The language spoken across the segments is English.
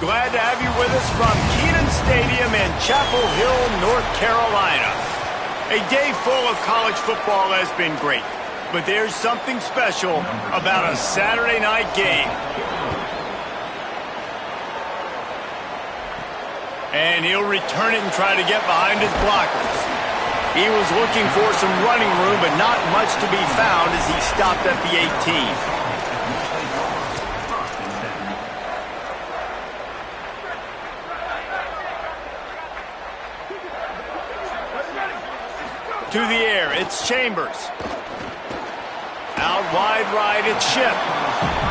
Glad to have you with us from Kenan Stadium in Chapel Hill, North Carolina. A day full of college football has been great, but there's something special about a Saturday night game. And he'll return it and try to get behind his blockers. He was looking for some running room, but not much to be found as he stopped at the 18. To the air, it's Chambers. Out wide right, it's Ship.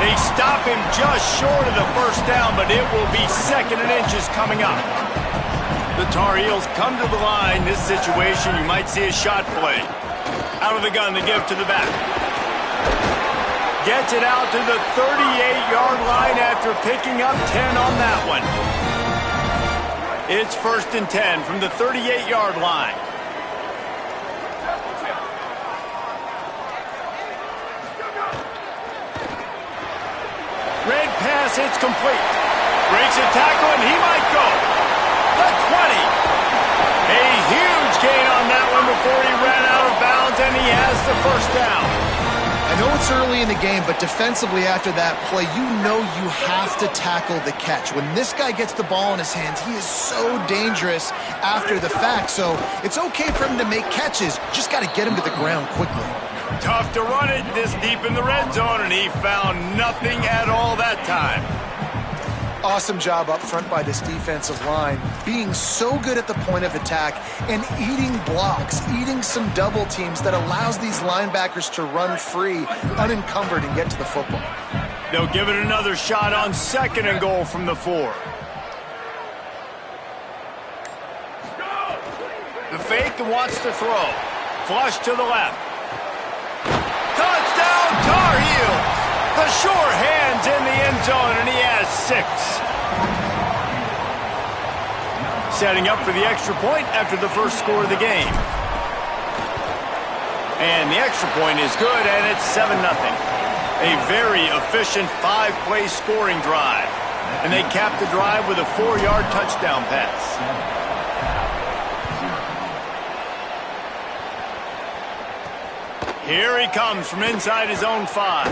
They stop him just short of the first down, but it will be 2nd and inches coming up. The Tar Heels come to the line. This situation, you might see a shot play. Out of the gun to give to the back. Gets it out to the 38-yard line after picking up 10 on that one. It's 1st and 10 from the 38-yard line. Red pass, it's complete. Breaks a tackle, and he might go. The 20. A huge gain on that one before he ran out of bounds, and he has the first down. I know it's early in the game, but defensively after that play, you know you have to tackle the catch. When this guy gets the ball in his hands, he is so dangerous after the fact. So it's okay for him to make catches. Just got to get him to the ground quickly. Tough to run it this deep in the red zone, and he found nothing at all that time. Awesome job up front by this defensive line, being so good at the point of attack and eating blocks, eating some double teams that allows these linebackers to run free, unencumbered, and get to the football. They'll give it another shot on 2nd and goal from the 4. The fake and wants to throw. Flush to the left. Touchdown, Tar Heels! The sure hands in the end zone, and he has 6. Setting up for the extra point after the first score of the game. And the extra point is good, and it's 7-0. A very efficient 5-play scoring drive. And they cap the drive with a 4-yard touchdown pass. Here he comes from inside his own 5.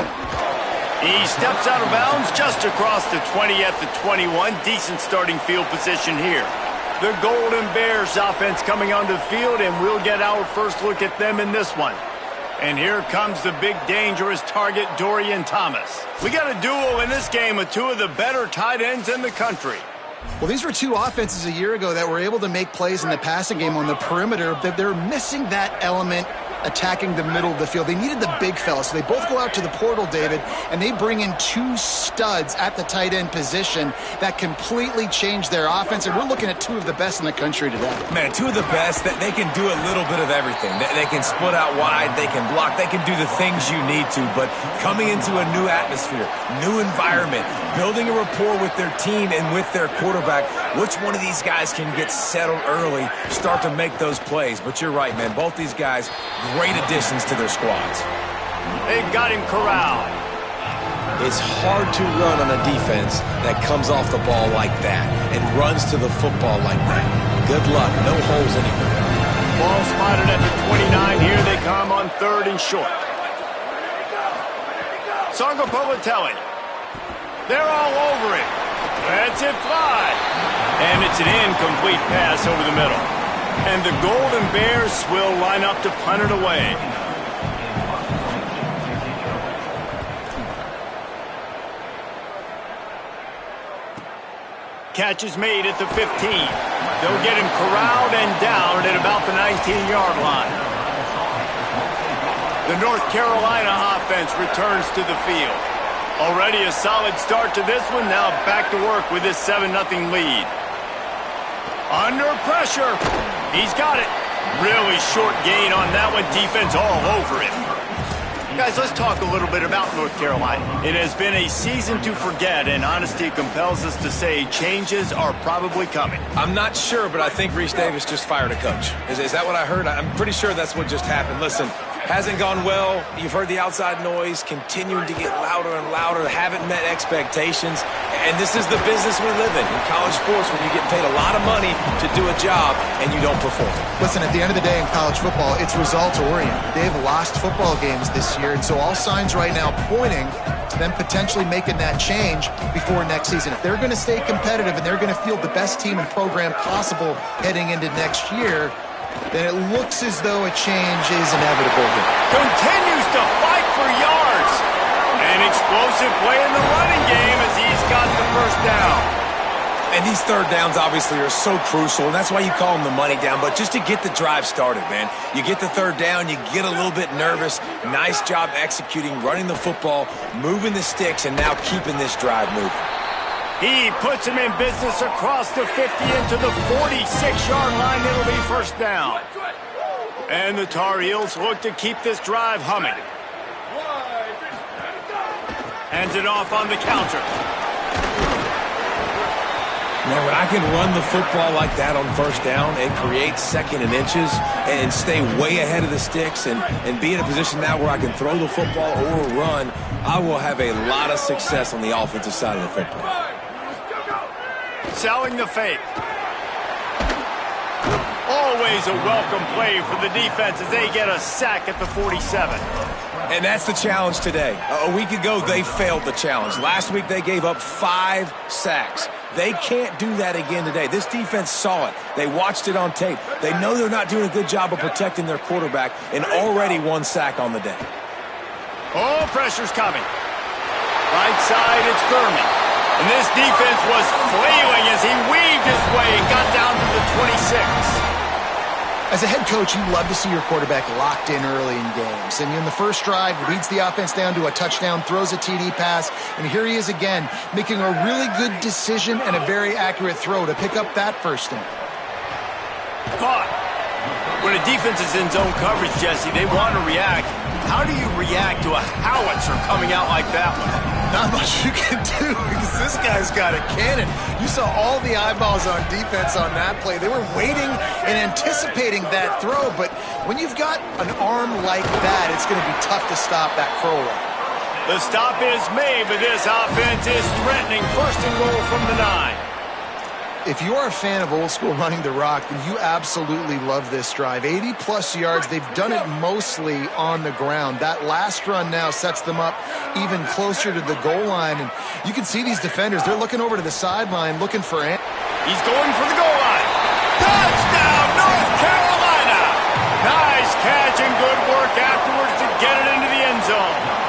He steps out of bounds just across the 20 at the 21. Decent starting field position here. The Golden Bears offense coming onto the field, and we'll get our first look at them in this one. And here comes the big dangerous target, Dorian Thomas. We got a duel in this game with 2 of the better tight ends in the country. Well, these were 2 offenses a year ago that were able to make plays in the passing game on the perimeter. They're missing that element attacking the middle of the field. They needed the big fella, so they both go out to the portal, David, and they bring in 2 studs at the tight end position that completely change their offense, and we're looking at 2 of the best in the country today. Man, 2 of the best. They can do a little bit of everything. They can split out wide, they can block, they can do the things you need to, but coming into a new atmosphere, new environment, building a rapport with their team and with their quarterback, which one of these guys can get settled early, start to make those plays? But you're right, man, both these guys, great additions to their squads. They've got him corralled. It's hard to run on a defense that comes off the ball like that and runs to the football like that. Good luck. No holes anywhere. Ball spotted at the 29. Here they come on 3rd and short. Sargopolitelli. They're all over it. That's it, fly. And it's an incomplete pass over the middle. And the Golden Bears will line up to punt it away. Catch is made at the 15. They'll get him corralled and down at about the 19-yard line. The North Carolina offense returns to the field. Already a solid start to this one. Now back to work with this 7-0 lead. Under pressure. He's got it. Really short gain on that one. Defense all over it. Guys, let's talk a little bit about North Carolina. It has been a season to forget, and honesty compels us to say changes are probably coming. I'm not sure, but I think Reese Davis just fired a coach. Is that what I heard? I'm pretty sure that's what just happened. Listen, hasn't gone well. You've heard the outside noise continuing to get louder and louder. Haven't met expectations. And this is the business we live in college sports, when you get paid a lot of money to do a job and you don't perform. Listen, at the end of the day in college football, it's results-oriented. They've lost football games this year, and so all signs right now pointing to them potentially making that change before next season. If they're going to stay competitive and they're going to field the best team and program possible heading into next year, then it looks as though a change is inevitable here. Continues to fight for yards. An explosive play in the running game as he's got the first down. And these third downs obviously are so crucial, and that's why you call them the money down. But just to get the drive started, man, you get the third down, you get a little bit nervous. Nice job executing, running the football, moving the sticks, and now keeping this drive moving. He puts him in business across the 50 into the 46-yard line. It'll be first down. And the Tar Heels look to keep this drive humming. Hands it off on the counter. Now, when I can run the football like that on first down and create second and inches and stay way ahead of the sticks and be in a position now where I can throw the football or run, I will have a lot of success on the offensive side of the football. Selling the fake. Always a welcome play for the defense as they get a sack at the 47. And that's the challenge today. A week ago, they failed the challenge. Last week, they gave up 5 sacks. They can't do that again today. This defense saw it. They watched it on tape. They know they're not doing a good job of protecting their quarterback, and already 1 sack on the day. Oh, pressure's coming. Right side, it's Thurman. And this defense was flailing as he weaved his way and got down to the 26. As a head coach, you love to see your quarterback locked in early in games. And in the first drive, leads the offense down to a touchdown, throws a TD pass, and here he is again, making a really good decision and a very accurate throw to pick up that first down. Caught. When a defense is in zone coverage, Jesse, they want to react. How do you react to a howitzer coming out like that one? Not much you can do because this guy's got a cannon. You saw all the eyeballs on defense on that play. They were waiting and anticipating that throw, but when you've got an arm like that, it's going to be tough to stop that curl run. The stop is made, but this offense is threatening. First and goal from the 9. If you are a fan of old school running the rock, then you absolutely love this drive. 80-plus yards. They've done it mostly on the ground. That last run now sets them up even closer to the goal line. And you can see these defenders. They're looking over to the sideline, looking for Ant. He's going for the goal line. Touchdown, North Carolina! Nice catch and good work afterwards to get it into the end zone.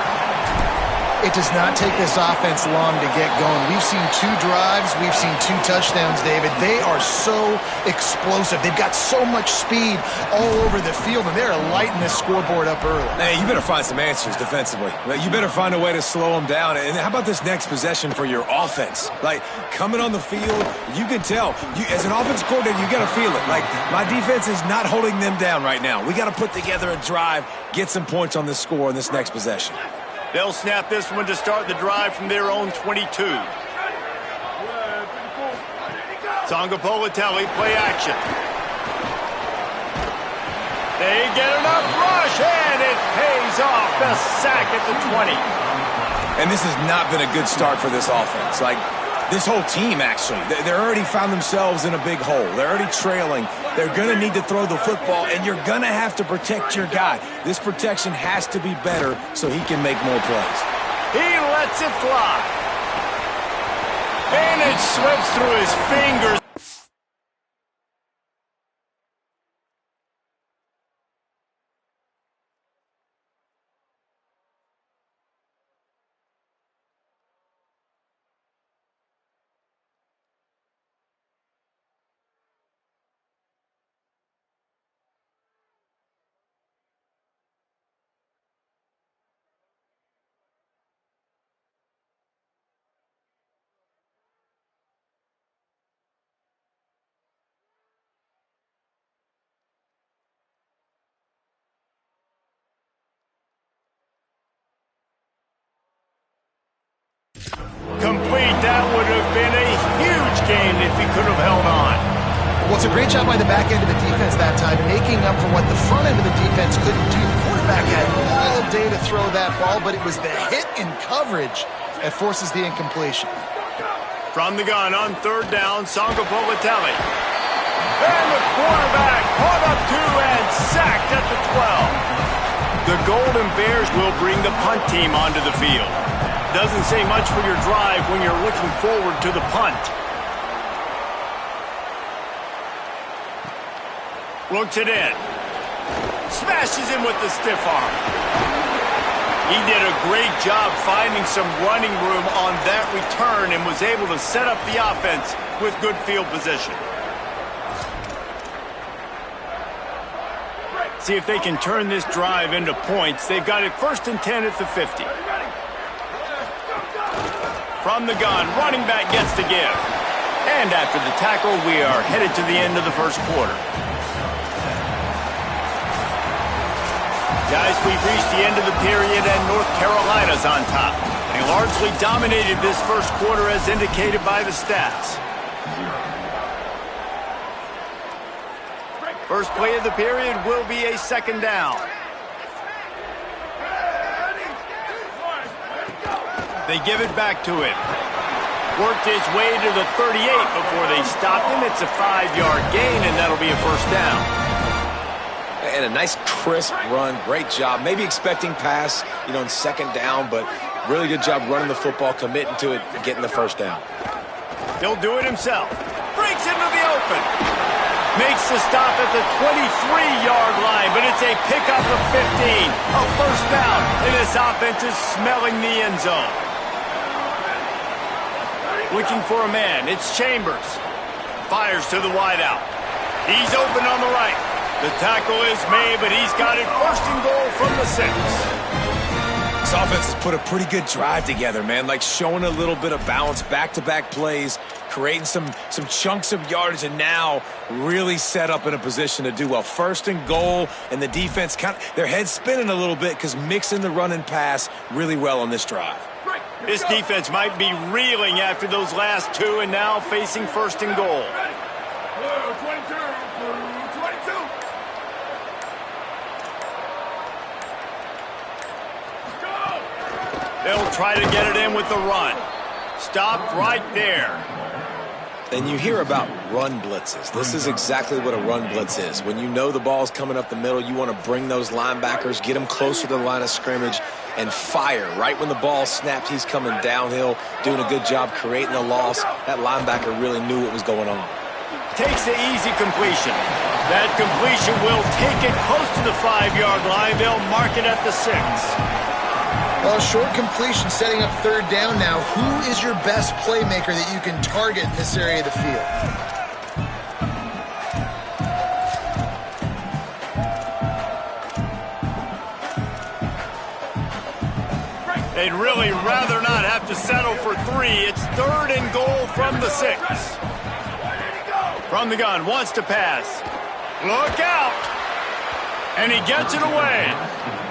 It does not take this offense long to get going. We've seen 2 drives. We've seen 2 touchdowns, David. They are so explosive. They've got so much speed all over the field, and they're lighting this scoreboard up early. Hey, you better find some answers defensively. You better find a way to slow them down. And how about this next possession for your offense? Like, coming on the field, you can tell. As an offensive coordinator, you got to feel it. Like, my defense is not holding them down right now. We got to put together a drive, get some points on this score in this next possession. They'll snap this one to start the drive from their own 22. Sangapolatelli, play action. They get enough rush, and it pays off. The sack at the 20. And this has not been a good start for this offense. Like, this whole team, actually. They're already found themselves in a big hole. They're already trailing. They're going to need to throw the football, and you're going to have to protect your guy. This protection has to be better so he can make more plays. He lets it fly. And it slips through his fingers. Complete, that would have been a huge gain if he could have held on. Well, it's a great job by the back end of the defense that time, making up for what the front end of the defense couldn't do. The quarterback had all day to throw that ball, but it was the hit in coverage that forces the incompletion. From the gun on third down, Sangapolitelli. And the quarterback caught up to and sacked at the 12. The Golden Bears will bring the punt team onto the field. Doesn't say much for your drive when you're looking forward to the punt. Looks it in. Smashes him with the stiff arm. He did a great job finding some running room on that return and was able to set up the offense with good field position. See if they can turn this drive into points. They've got it 1st and 10 at the 50. From the gun, running back gets the give. And after the tackle, we are headed to the end of the first quarter. Guys, we've reached the end of the period and North Carolina's on top. They largely dominated this first quarter as indicated by the stats. First play of the period will be a 2nd down. They give it back to him. Worked his way to the 38 before they stopped him. It's a 5-yard gain, and that'll be a 1st down. And a nice crisp run. Great job. Maybe expecting pass, in 2nd down, but really good job running the football, committing to it, and getting the 1st down. He'll do it himself. Breaks into the open. Makes the stop at the 23-yard line, but it's a pickup of 15. A 1st down, and this offense is smelling the end zone. Looking for a man. It's Chambers. Fires to the wideout. He's open on the right. The tackle is made, but he's got it 1st and goal from the 6. This offense has put a pretty good drive together, man. Like showing a little bit of balance, back-to-back plays, creating some chunks of yardage, and now really set up in a position to do well. 1st and goal, and the defense their head's spinning a little bit because mixing the run and pass really well on this drive. This defense might be reeling after those last 2, and now facing 1st and goal. 22. They'll try to get it in with the run. Stopped right there. And you hear about run blitzes. This is exactly what a run blitz is. When you know the ball's coming up the middle, you want to bring those linebackers, get them closer to the line of scrimmage, and fire. Right when the ball snapped, he's coming downhill, doing a good job creating the loss. That linebacker really knew what was going on. Takes the easy completion. That completion will take it close to the 5-yard line. They'll mark it at the 6. Well, short completion setting up 3rd down now. Who is your best playmaker that you can target in this area of the field? They'd really rather not have to settle for 3. It's 3rd and goal from the 6. From the gun, wants to pass. Look out! And he gets it away.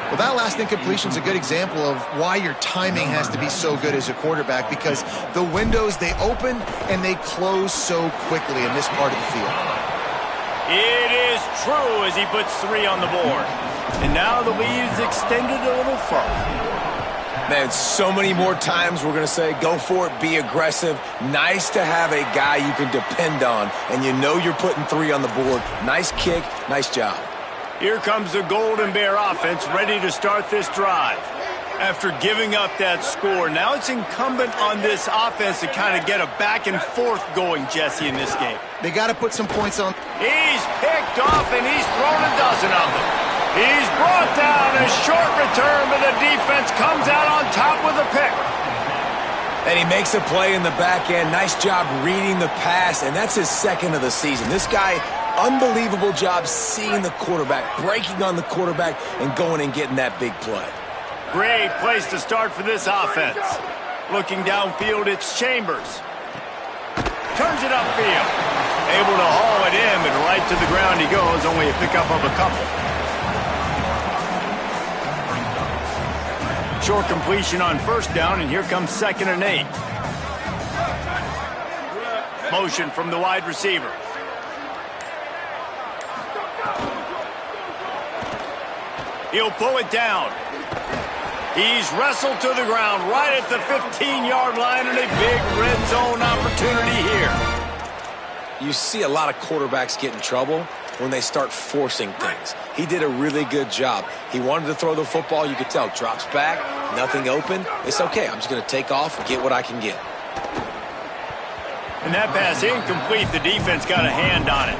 Well, that last incompletion is a good example of why your timing has to be so good as a quarterback, because the windows, they open and they close so quickly in this part of the field. It is true as he puts 3 on the board. And now the lead is extended a little further. Man, so many more times we're going to say, go for it, be aggressive. Nice to have a guy you can depend on, and you know you're putting 3 on the board. Nice kick, nice job. Here comes the Golden Bear offense ready to start this drive. After giving up that score, now it's incumbent on this offense to kind of get a back and forth going, Jesse, in this game. They got to put some points on. He's picked off and he's thrown a dozen of them. He's brought down a short return, but the defense comes out on top with a pick. And he makes a play in the back end. Nice job reading the pass, and that's his 2nd of the season. This guy, unbelievable job seeing the quarterback, breaking on the quarterback, and going and getting that big play. Great place to start for this offense. Looking downfield, it's Chambers. Turns it upfield. Able to haul it in, but right to the ground he goes. Only a pickup of a couple. Short completion on 1st down, and here comes 2nd and 8. Motion from the wide receiver. He'll pull it down. He's wrestled to the ground right at the 15-yard line, and a big red zone opportunity here. You see a lot of quarterbacks get in trouble when they start forcing things. He did a really good job. He wanted to throw the football. You could tell. Drops back, nothing open. It's okay. I'm just going to take off and get what I can get. And that pass incomplete. The defense got a hand on it.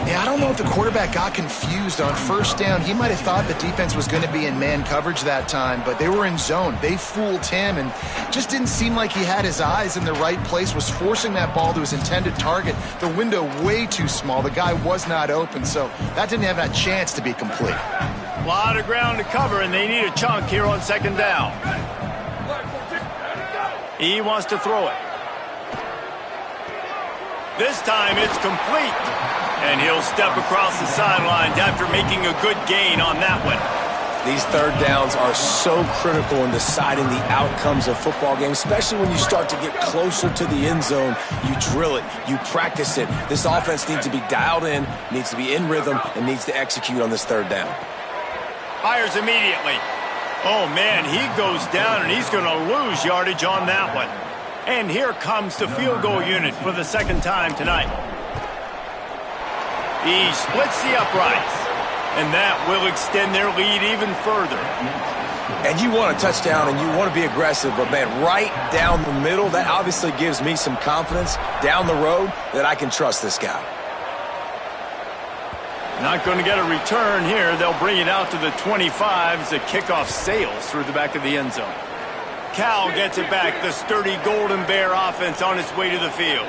Yeah, I don't know if the quarterback got confused on first down. He might have thought the defense was going to be in man coverage that time, but they were in zone. They fooled him and just didn't seem like he had his eyes in the right place, was forcing that ball to his intended target. The window way too small. The guy was not open, so that didn't have that chance to be complete. A lot of ground to cover, and they need a chunk here on second down. He wants to throw it. This time it's complete. And he'll step across the sidelines after making a good gain on that one. These third downs are so critical in deciding the outcomes of football games, especially when you start to get closer to the end zone. You drill it, you practice it. This offense needs to be dialed in, needs to be in rhythm, and needs to execute on this third down. Fires immediately. Oh, man, he goes down, and he's going to lose yardage on that one. And here comes the field goal unit for the second time tonight. He splits the uprights, and that will extend their lead even further. And you want a touchdown, and you want to be aggressive, but, man, right down the middle, that obviously gives me some confidence down the road that I can trust this guy. Not going to get a return here. They'll bring it out to the 25 as the kickoff sails through the back of the end zone. Cal gets it back. The sturdy Golden Bear offense on its way to the field.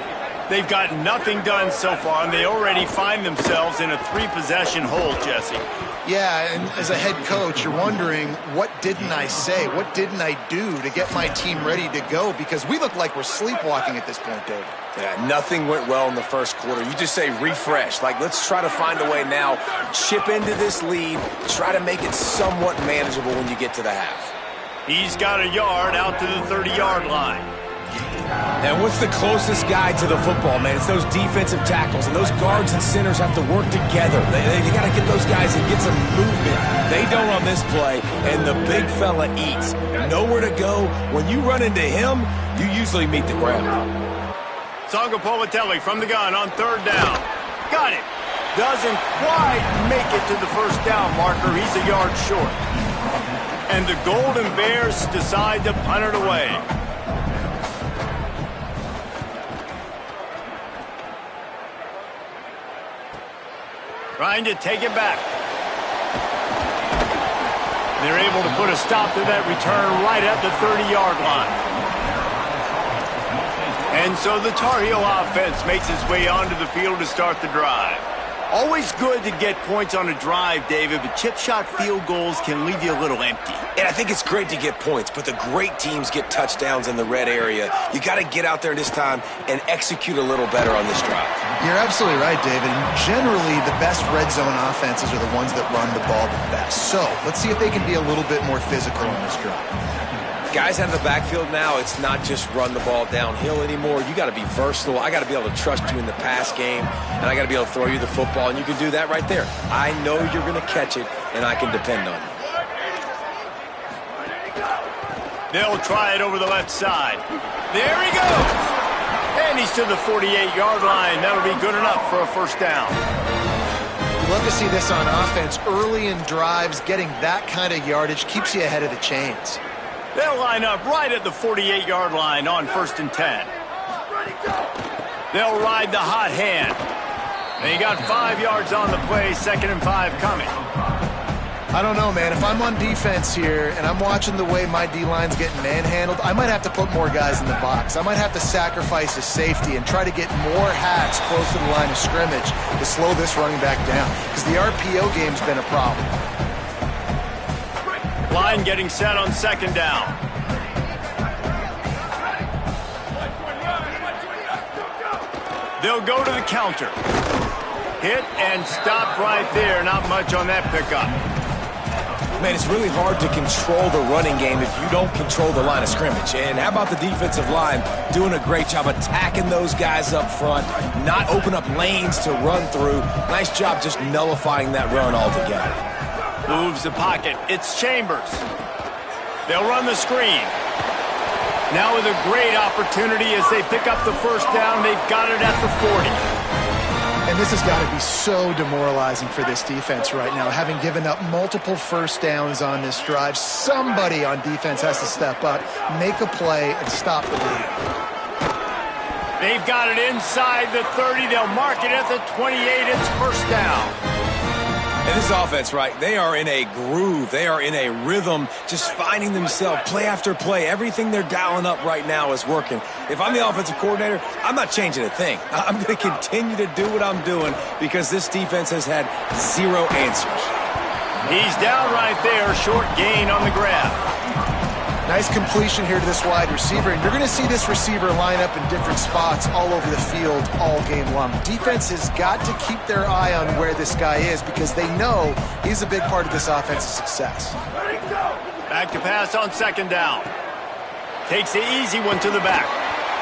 They've got nothing done so far, and they already find themselves in a three-possession hole, Jesse. Yeah, and as a head coach, you're wondering, what didn't I say? What didn't I do to get my team ready to go? Because we look like we're sleepwalking at this point, Dave. Yeah, nothing went well in the first quarter. You just say refresh. Like, let's try to find a way now, chip into this lead, try to make it somewhat manageable when you get to the half. He's got a yard out to the 30-yard line. And what's the closest guy to the football, man? It's those defensive tackles, and those guards and centers have to work together. They got to get those guys and get some movement. They don't on this play, and the big fella eats. Nowhere to go. When you run into him, you usually meet the ground. Sangapolitelli from the gun on third down. Got it. Doesn't quite make it to the first down marker. He's a yard short. And the Golden Bears decide to punt it away. Trying to take it back. They're able to put a stop to that return right at the 30-yard line. And so the Tar Heel offense makes its way onto the field to start the drive. Always good to get points on a drive, David, but chip shot field goals can leave you a little empty. And I think it's great to get points, but the great teams get touchdowns in the red area. You got to get out there this time and execute a little better on this drive. You're absolutely right, David. And generally, the best red zone offenses are the ones that run the ball the best. So let's see if they can be a little bit more physical on this drive. Guys out of the backfield now, it's not just run the ball downhill anymore. You got to be versatile. I got to be able to trust you in the pass game, and I got to be able to throw you the football, and you can do that right there. I know you're going to catch it, and I can depend on you. They'll try it over the left side. There he goes! And he's to the 48-yard line. That'll be good enough for a first down. We love to see this on offense. Early in drives, getting that kind of yardage keeps you ahead of the chains. They'll line up right at the 48-yard line on 1st and 10. They'll ride the hot hand. They got 5 yards on the play, 2nd and 5 coming. I don't know, man. If I'm on defense here and I'm watching the way my D-line's getting manhandled, I might have to put more guys in the box. I might have to sacrifice a safety and try to get more hats close to the line of scrimmage to slow this running back down, because the RPO game's been a problem. Line getting set on 2nd down. They'll go to the counter. Hit and stop right there. Not much on that pickup. Man, it's really hard to control the running game if you don't control the line of scrimmage. And how about the defensive line doing a great job attacking those guys up front, not open up lanes to run through. Nice job just nullifying that run altogether. Moves the pocket. It's Chambers. They'll run the screen. Now with a great opportunity as they pick up the first down. They've got it at the 40. And this has got to be so demoralizing for this defense right now. Having given up multiple first downs on this drive, somebody on defense has to step up, make a play, and stop the lead. They've got it inside the 30. They'll mark it at the 28. It's first down. And this offense, right, they are in a groove. They are in a rhythm, just finding themselves play after play. Everything they're dialing up right now is working. If I'm the offensive coordinator, I'm not changing a thing. I'm going to continue to do what I'm doing because this defense has had zero answers. He's down right there, short gain on the grab. Nice completion here to this wide receiver, and you're going to see this receiver line up in different spots all over the field all game long. Defense has got to keep their eye on where this guy is because they know he's a big part of this offense's success. Back to pass on second down. Takes the easy one to the back.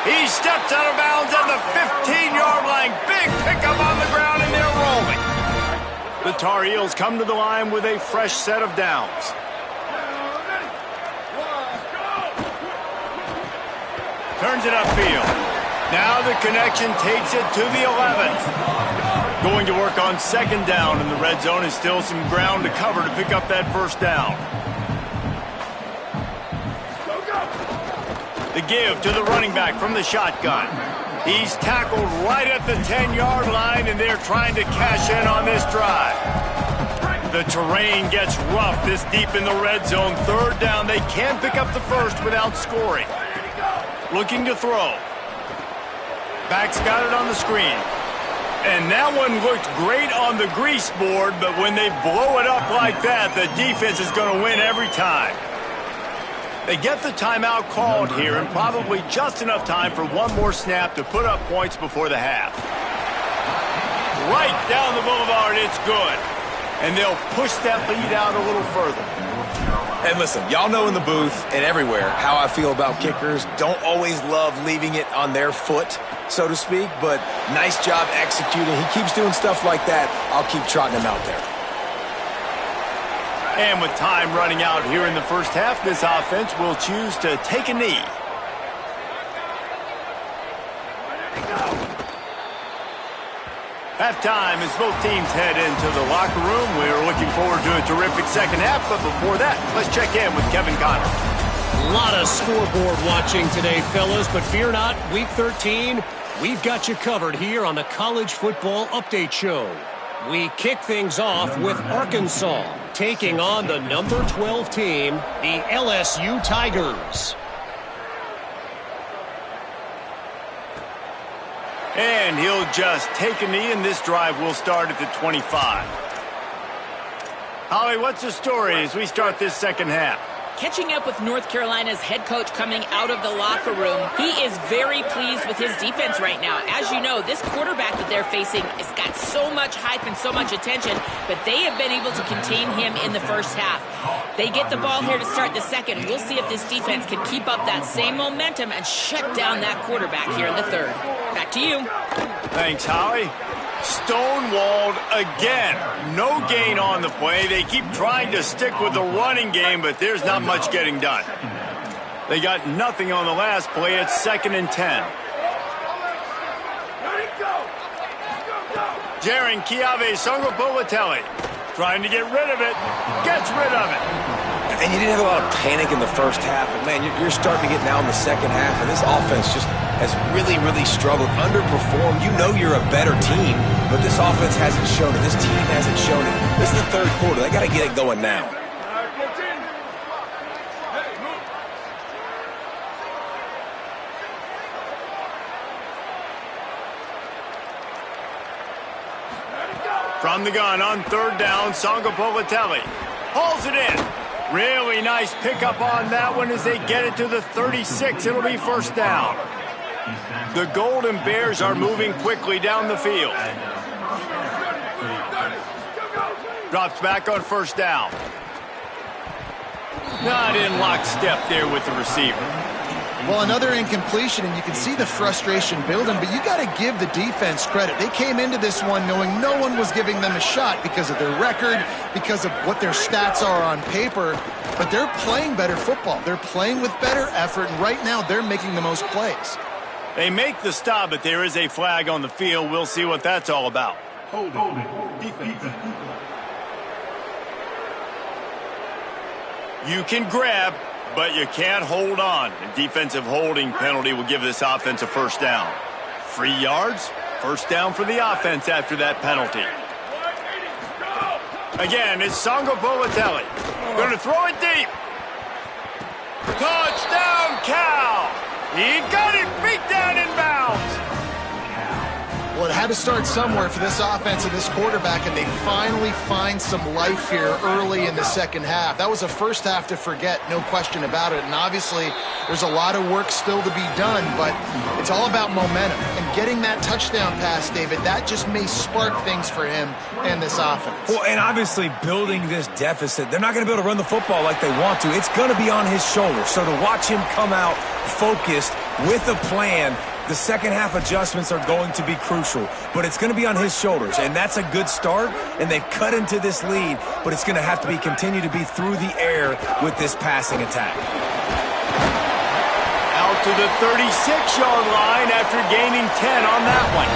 He steps out of bounds at the 15-yard line. Big pickup on the ground, and they're rolling. The Tar Heels come to the line with a fresh set of downs. Turns it upfield. Now the connection takes it to the 11th. Going to work on second down, and the red zone is still some ground to cover to pick up that first down. The give to the running back from the shotgun. He's tackled right at the 10-yard line, and they're trying to cash in on this drive. The terrain gets rough this deep in the red zone. Third down, they can't pick up the first without scoring. Looking to throw. Back's got it on the screen. And that one looked great on the grease board, but when they blow it up like that, the defense is going to win every time. They get the timeout called here, and probably just enough time for one more snap to put up points before the half. Right down the boulevard, it's good. And they'll push that lead out a little further. And listen, y'all know in the booth and everywhere how I feel about kickers. Don't always love leaving it on their foot, so to speak, but nice job executing. He keeps doing stuff like that. I'll keep trotting him out there. And with time running out here in the first half, this offense will choose to take a knee. Halftime as both teams head into the locker room. We're looking forward to a terrific second half, but before that, let's check in with Kevin Connor. A lot of scoreboard watching today, fellas, but fear not, Week 13, we've got you covered here on the College Football Update Show. We kick things off with Arkansas taking on the number 12 team, the LSU Tigers. And he'll just take a knee, and this drive will start at the 25. Holly, what's the story as we start this second half? Catching up with North Carolina's head coach coming out of the locker room, he is very pleased with his defense right now. As you know, this quarterback that they're facing has got so much hype and so much attention, but they have been able to contain him in the first half. They get the ball here to start the second. We'll see if this defense can keep up that same momentum and shut down that quarterback here in the third. Back to you. Thanks, Holly. Stonewalled again. No gain on the play. They keep trying to stick with the running game, but there's not much getting done. They got nothing on the last play. It's 2nd and 10. Jaron Kiave Songopolitelli trying to get rid of it. Gets rid of it. And you didn't have a lot of panic in the first half, but man, you're starting to get now in the second half, and this offense just has really, really struggled, underperformed. You know you're a better team, but this offense hasn't shown it. This team hasn't shown it. This is the third quarter. They got to get it going now. From the gun on third down, Songopolitelli hauls it in. Really nice pickup on that one as they get it to the 36. It'll be first down. The Golden Bears are moving quickly down the field. Drops back on first down. Not in lockstep there with the receiver. Well, another incompletion, and you can see the frustration building, but you got to give the defense credit. They came into this one knowing no one was giving them a shot because of their record, because of what their stats are on paper. but they're playing better football. They're playing with better effort, and right now they're making the most plays. They make the stop, but there is a flag on the field. We'll see what that's all about. Hold it. Defense. You can grab, but you can't hold on. A defensive holding penalty will give this offense a first down. 3 yards, first down for the offense after that penalty. Again, it's Songo Bolatelli. Going to throw it deep. Touchdown, Cal! He got it, beat down in bounds. Well, it had to start somewhere for this offense and this quarterback, and they finally find some life here early in the second half. That was a first half to forget, no question about it. And obviously, there's a lot of work still to be done, but it's all about momentum. And getting that touchdown pass, David, that just may spark things for him and this offense. Well, and obviously building this deficit, they're not going to be able to run the football like they want to. It's going to be on his shoulders. So to watch him come out focused with a plan, the second half adjustments are going to be crucial, but it's going to be on his shoulders, and that's a good start, and they've cut into this lead, but it's going to have to be continue to be through the air with this passing attack. Out to the 36-yard line after gaining 10 on that one.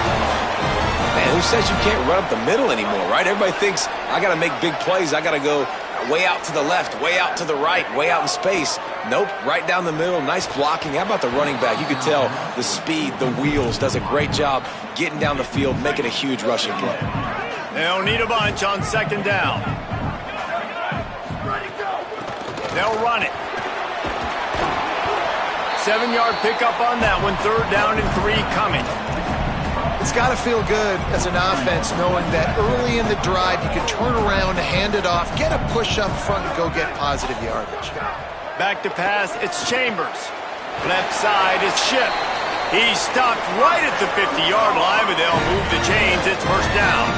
Man, who says you can't run up the middle anymore, right? Everybody thinks I got to make big plays. I got to go way out to the left, way out to the right, way out in space. Nope, right down the middle. Nice blocking. How about the running back? You could tell the speed, the wheels, does a great job getting down the field, making a huge rushing play. They'll need a bunch on second down. They'll run it. 7-yard pickup on that one. Third down and 3 coming. It's got to feel good as an offense knowing that early in the drive you can turn around, hand it off, get a push up front, and go get positive yardage. Back to pass, it's Chambers. Left side is Ship. He stopped right at the 50-yard line, but they'll move the chains. It's first down.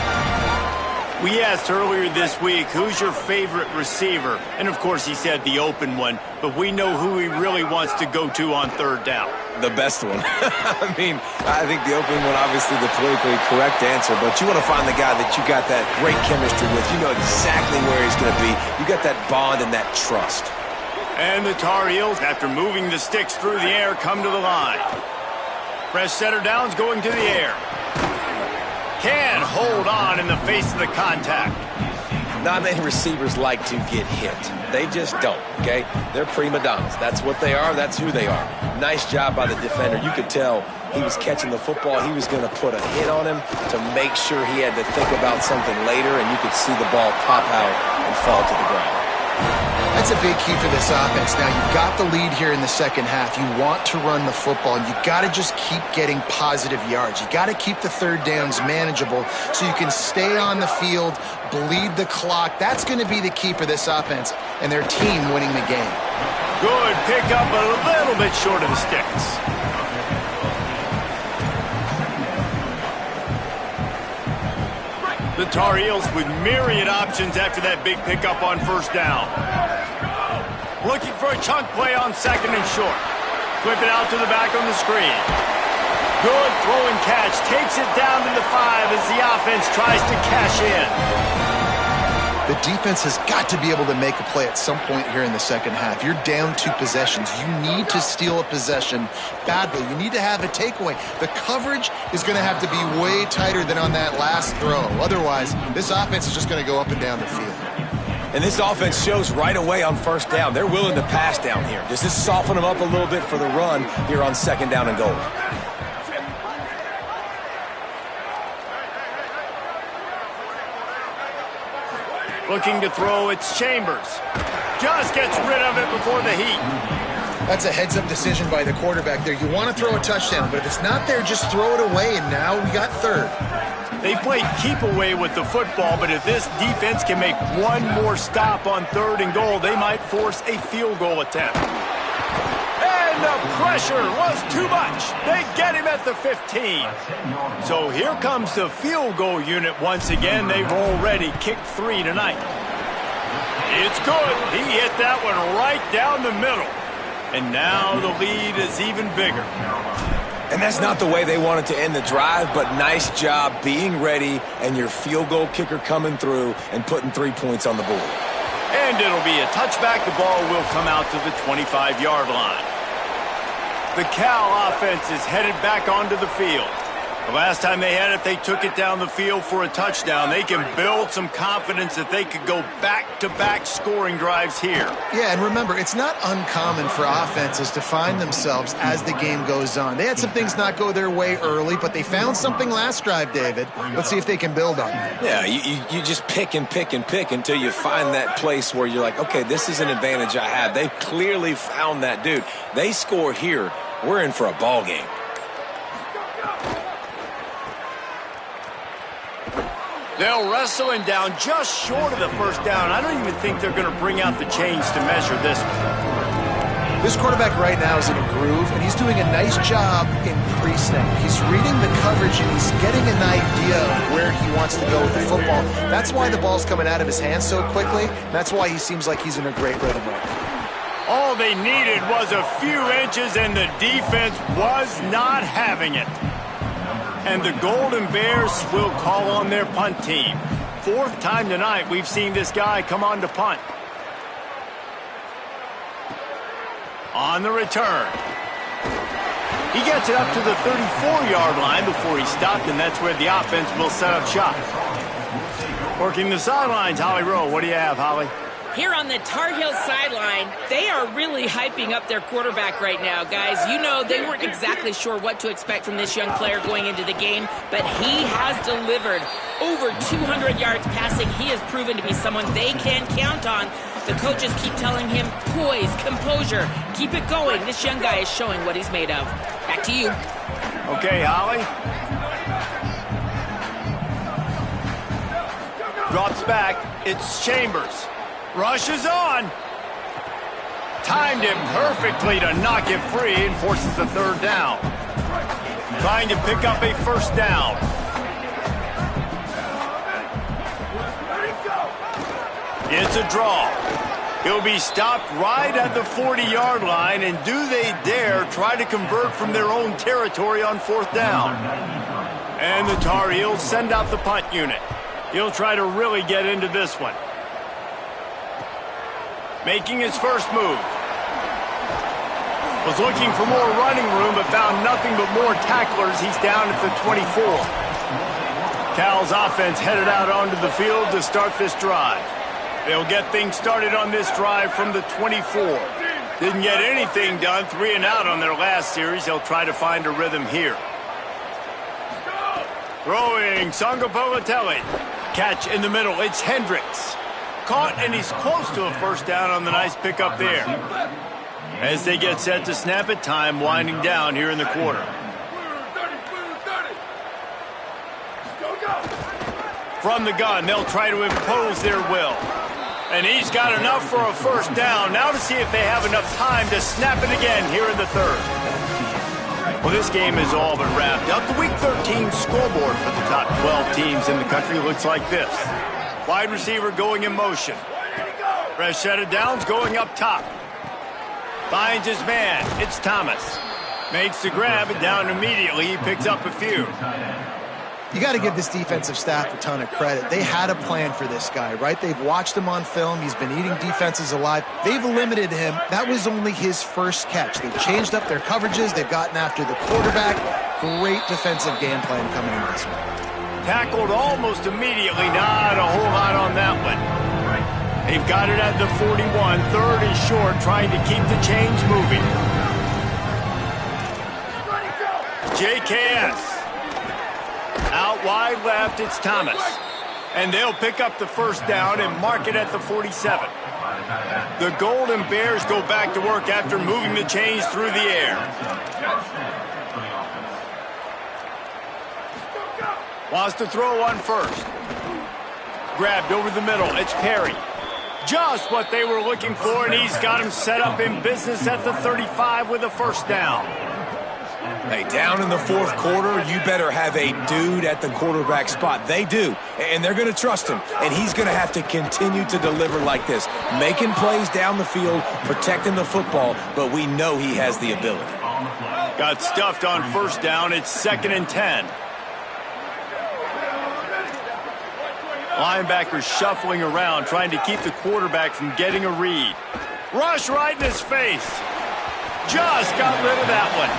We asked earlier this week, who's your favorite receiver? And, of course, he said the open one, but we know who he really wants to go to on third down. The best one. I mean, I think the open one, obviously the politically correct answer, but you want to find the guy that you got that great chemistry with. You know exactly where he's going to be. You got that bond and that trust. And the Tar Heels, after moving the sticks through the air, come to the line. Fresh setter downs going to the air. Can hold on in the face of the contact. Not many receivers like to get hit. They just don't, okay? They're prima donnas. That's what they are. That's who they are. Nice job by the defender. You could tell he was catching the football. He was going to put a hit on him to make sure he had to think about something later, and you could see the ball pop out and fall to the ground. That's a big key for this offense. Now, you've got the lead here in the second half. You want to run the football, and you've got to just keep getting positive yards. You've got to keep the third downs manageable so you can stay on the field, bleed the clock. That's going to be the key for this offense and their team winning the game. Good pickup, a little bit short of the sticks. The Tar Heels with myriad options after that big pickup on first down. Looking for a chunk play on second and short. Flip it out to the back on the screen. Good throw and catch. Takes it down to the 5 as the offense tries to cash in. The defense has got to be able to make a play at some point here in the second half. You're down 2 possessions. You need to steal a possession badly. You need to have a takeaway. The coverage is going to have to be way tighter than on that last throw. Otherwise, this offense is just going to go up and down the field. And this offense shows right away on first down. They're willing to pass down here. Does this soften them up a little bit for the run here on second down and goal? Looking to throw, it's Chambers. Just gets rid of it before the heat. That's a heads-up decision by the quarterback there. You want to throw a touchdown, but if it's not there, just throw it away, and now we got third. They played keep away with the football, but if this defense can make one more stop on third and goal, they might force a field goal attempt. And the pressure was too much. They get him at the 15. So here comes the field goal unit once again. They've already kicked 3 tonight. It's good. He hit that one right down the middle. And now the lead is even bigger. And that's not the way they wanted to end the drive, but nice job being ready and your field goal kicker coming through and putting 3 points on the board. And it'll be a touchback. The ball will come out to the 25-yard line. The Cal offense is headed back onto the field. The last time they had it, they took it down the field for a touchdown. They can build some confidence that they could go back-to-back scoring drives here. Yeah, and remember, it's not uncommon for offenses to find themselves as the game goes on. They had some things not go their way early, but they found something last drive, David. Let's see if they can build on it. Yeah, you just pick and pick and pick until you find that place where you're like, okay, this is an advantage I have. They clearly found that dude. They score here. We're in for a ball game. They'll wrestle him down just short of the first down. I don't even think they're going to bring out the chains to measure this one. This quarterback right now is in a groove, and he's doing a nice job in pre-snap. He's reading the coverage, and he's getting an idea of where he wants to go with the football. That's why the ball's coming out of his hands so quickly. That's why he seems like he's in a great rhythm right now. All they needed was a few inches, and the defense was not having it. And the Golden Bears will call on their punt team. Fourth time tonight we've seen this guy come on to punt. On the return. He gets it up to the 34-yard line before he stopped, and that's where the offense will set up shop. Working the sidelines, Holly Rowe. What do you have, Holly? Here on the Tar Heel sideline, they are really hyping up their quarterback right now, guys. You know, they weren't exactly sure what to expect from this young player going into the game, but he has delivered over 200 yards passing. He has proven to be someone they can count on. The coaches keep telling him, poise, composure, keep it going. This young guy is showing what he's made of. Back to you. Okay, Holly. Drops back. It's Chambers. Rushes on. Timed him perfectly to knock it free and forces the third down. Trying to pick up a first down. It's a draw. He'll be stopped right at the 40-yard line, and do they dare try to convert from their own territory on fourth down? And the Tar Heels send out the punt unit. He'll try to really get into this one. Making his first move. Was looking for more running room, but found nothing but more tacklers. He's down at the 24. Cal's offense headed out onto the field to start this drive. They'll get things started on this drive from the 24. Didn't get anything done, 3 and out on their last series. They'll try to find a rhythm here. Throwing Sangapolatelli. Catch in the middle. It's Hendricks. Caught, and he's close to a first down on the nice pickup there. As they get set to snap it, time winding down here in the quarter. From the gun, they'll try to impose their will. And he's got enough for a first down. Now to see if they have enough time to snap it again here in the third. Well, this game has all but wrapped up. The Week 13 scoreboard for the top 12 teams in the country looks like this. Wide receiver going in motion. Fresh set of downs going up top. Finds his man. It's Thomas. Makes the grab and down immediately. He picks up a few. You got to give this defensive staff a ton of credit. They had a plan for this guy, right? They've watched him on film. He's been eating defenses alive. They've limited him. That was only his first catch. They've changed up their coverages. They've gotten after the quarterback. Great defensive game plan coming in this one. Tackled almost immediately. Not a whole lot on that one. They've got it at the 41. Third and short, trying to keep the chains moving. JKS. Out wide left, it's Thomas. And they'll pick up the first down and mark it at the 47. The Golden Bears go back to work after moving the chains through the air. Wants to throw one first. Grabbed over the middle. It's Perry. Just what they were looking for, and he's got him set up in business at the 35 with a first down. Hey, down in the fourth quarter, you better have a dude at the quarterback spot. They do, and they're going to trust him, and he's going to have to continue to deliver like this, making plays down the field, protecting the football, but we know he has the ability. Got stuffed on first down. It's 2nd and 10. Linebackers shuffling around, trying to keep the quarterback from getting a read. Rush right in his face. Just got rid of that one.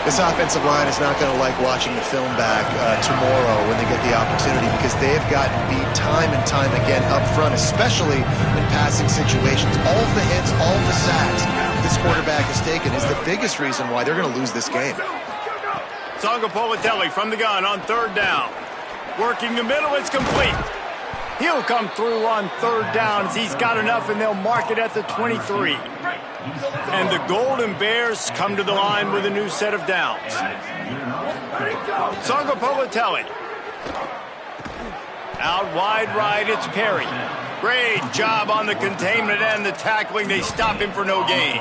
This offensive line is not going to like watching the film back tomorrow when they get the opportunity, because they have gotten beat time and time again up front, especially in passing situations. All of the hits, all of the sacks this quarterback has taken is the biggest reason why they're going to lose this game. Sangopolitelli from the gun on third down. Working the middle, it's complete. He'll come through on third down as he's got enough, and they'll mark it at the 23. And the Golden Bears come to the line with a new set of downs. Sangopolitelli. Out wide right, it's Perry. Great job on the containment and the tackling. They stop him for no gain.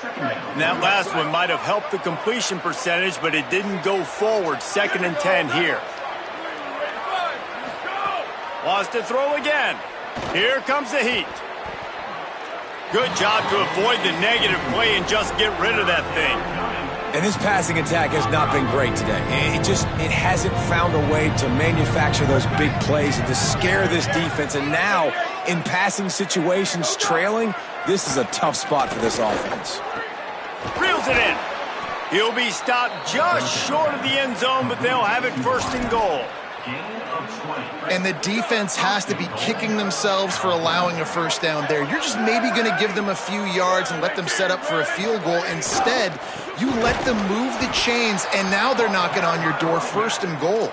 And that last one might have helped the completion percentage, but it didn't go forward. 2nd and 10 here. Wants to throw again. Here comes the heat. Good job to avoid the negative play and just get rid of that thing. And this passing attack has not been great today. It hasn't found a way to manufacture those big plays and to scare this defense. And now, in passing situations, trailing, this is a tough spot for this offense. Reels it in. He'll be stopped just short of the end zone, but they'll have it 1st and goal. And the defense has to be kicking themselves for allowing a first down there. You're just maybe going to give them a few yards and let them set up for a field goal. Instead, you let them move the chains, and now they're knocking on your door, 1st and goal.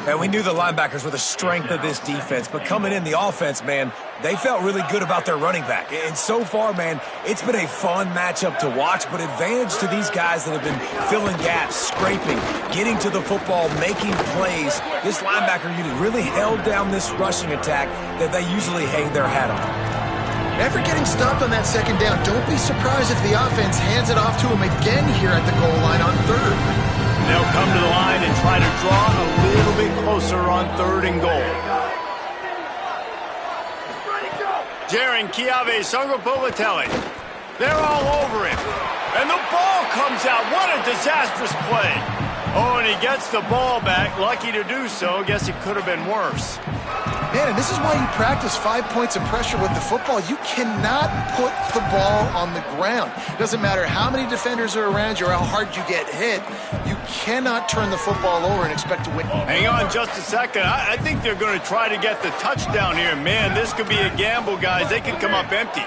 And we knew the linebackers were the strength of this defense, but coming in the offense, man, they felt really good about their running back. And so far, man, it's been a fun matchup to watch, but advantage to these guys that have been filling gaps, scraping, getting to the football, making plays. This linebacker unit really held down this rushing attack that they usually hang their hat on. After getting stopped on that 2nd down, don't be surprised if the offense hands it off to him again here at the goal line on 3rd. They'll come to the line and try to draw a little bit closer on 3rd and goal. Jaron Chiave Sangopolitelli. They're all over him. And the ball comes out. What a disastrous play. Oh, and he gets the ball back. Lucky to do so. Guess it could have been worse. Man, and this is why you practice 5 points of pressure with the football. You cannot put the ball on the ground. It doesn't matter how many defenders are around you or how hard you get hit. You cannot turn the football over and expect to win. Hang on just a second. I think they're going to try to get the touchdown here. Man, this could be a gamble, guys. They could come up empty.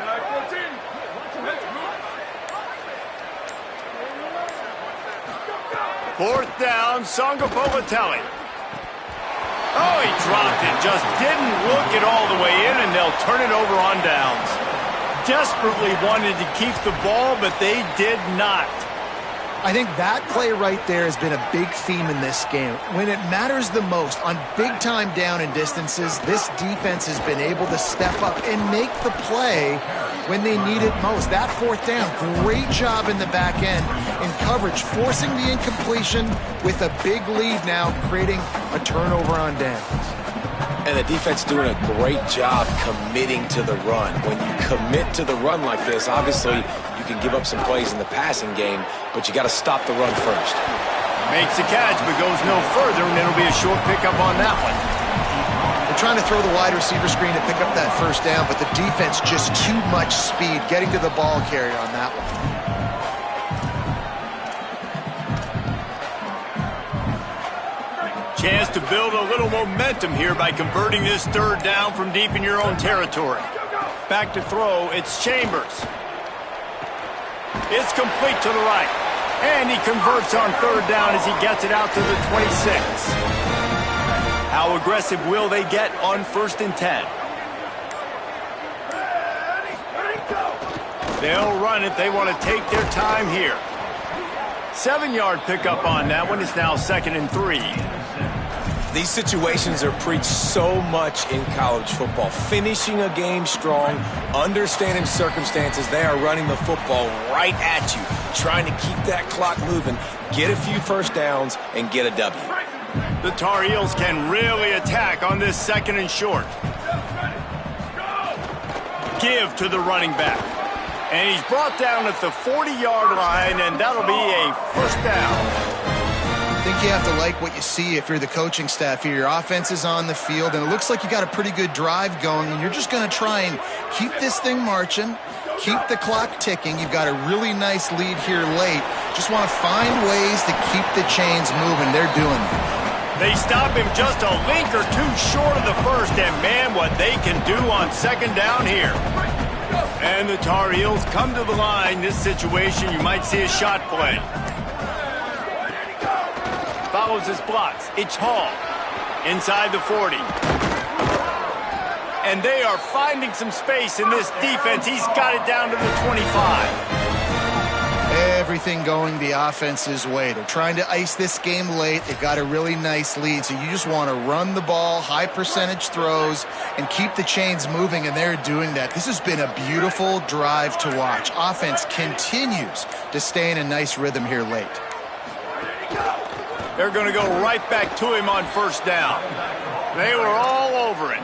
4th down, Sangopolitelli. Oh, he dropped it. Just didn't look it all the way in, and they'll turn it over on downs. Desperately wanted to keep the ball, but they did not. I think that play right there has been a big theme in this game. When it matters the most, on big-time down and distances, this defense has been able to step up and make the play when they need it most. That 4th down, great job in the back end in coverage, forcing the incompletion with a big lead now, creating a turnover on downs. And the defense doing a great job committing to the run. When you commit to the run like this, obviously you can give up some plays in the passing game, but you got to stop the run first. Makes the catch, but goes no further, and it'll be a short pickup on that one. They're trying to throw the wide receiver screen to pick up that 1st down, but the defense just too much speed getting to the ball carrier on that one. Chance to build a little momentum here by converting this 3rd down from deep in your own territory. Back to throw, it's Chambers. It's complete to the right. And he converts on 3rd down as he gets it out to the 26. How aggressive will they get on 1st and 10? They'll run it. They want to take their time here. 7-yard pickup on that one. It's now 2nd and 3. These situations are preached so much in college football. Finishing a game strong, understanding circumstances. They are running the football right at you, trying to keep that clock moving, get a few 1st downs, and get a W. The Tar Heels can really attack on this 2nd and short. Give to the running back. And he's brought down at the 40-yard line, and that'll be a 1st down. I think you have to like what you see if you're the coaching staff here. Your offense is on the field, and it looks like you got a pretty good drive going, and you're just going to try and keep this thing marching, keep the clock ticking. You've got a really nice lead here late. Just want to find ways to keep the chains moving. They're doing that. They stop him just a link or two short of the first, and man, what they can do on second down here. And the Tar Heels come to the line. This situation, you might see a shot play. Follows his blocks. It's Hall inside the 40. And they are finding some space in this defense. He's got it down to the 25. Everything going the offense's way. They're trying to ice this game late. They got a really nice lead, so you just want to run the ball, high percentage throws, and keep the chains moving, and they're doing that. This has been a beautiful drive to watch. Offense continues to stay in a nice rhythm here late. They're going to go right back to him on first down. They were all over it.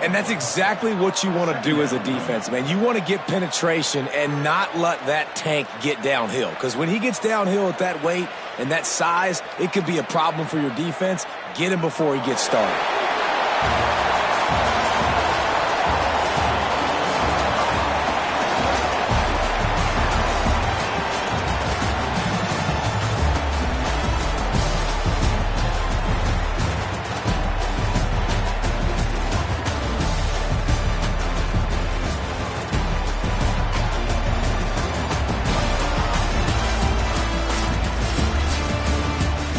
And that's exactly what you want to do as a defense, man. You want to get penetration and not let that tank get downhill. Because when he gets downhill at that weight and that size, it could be a problem for your defense. Get him before he gets started.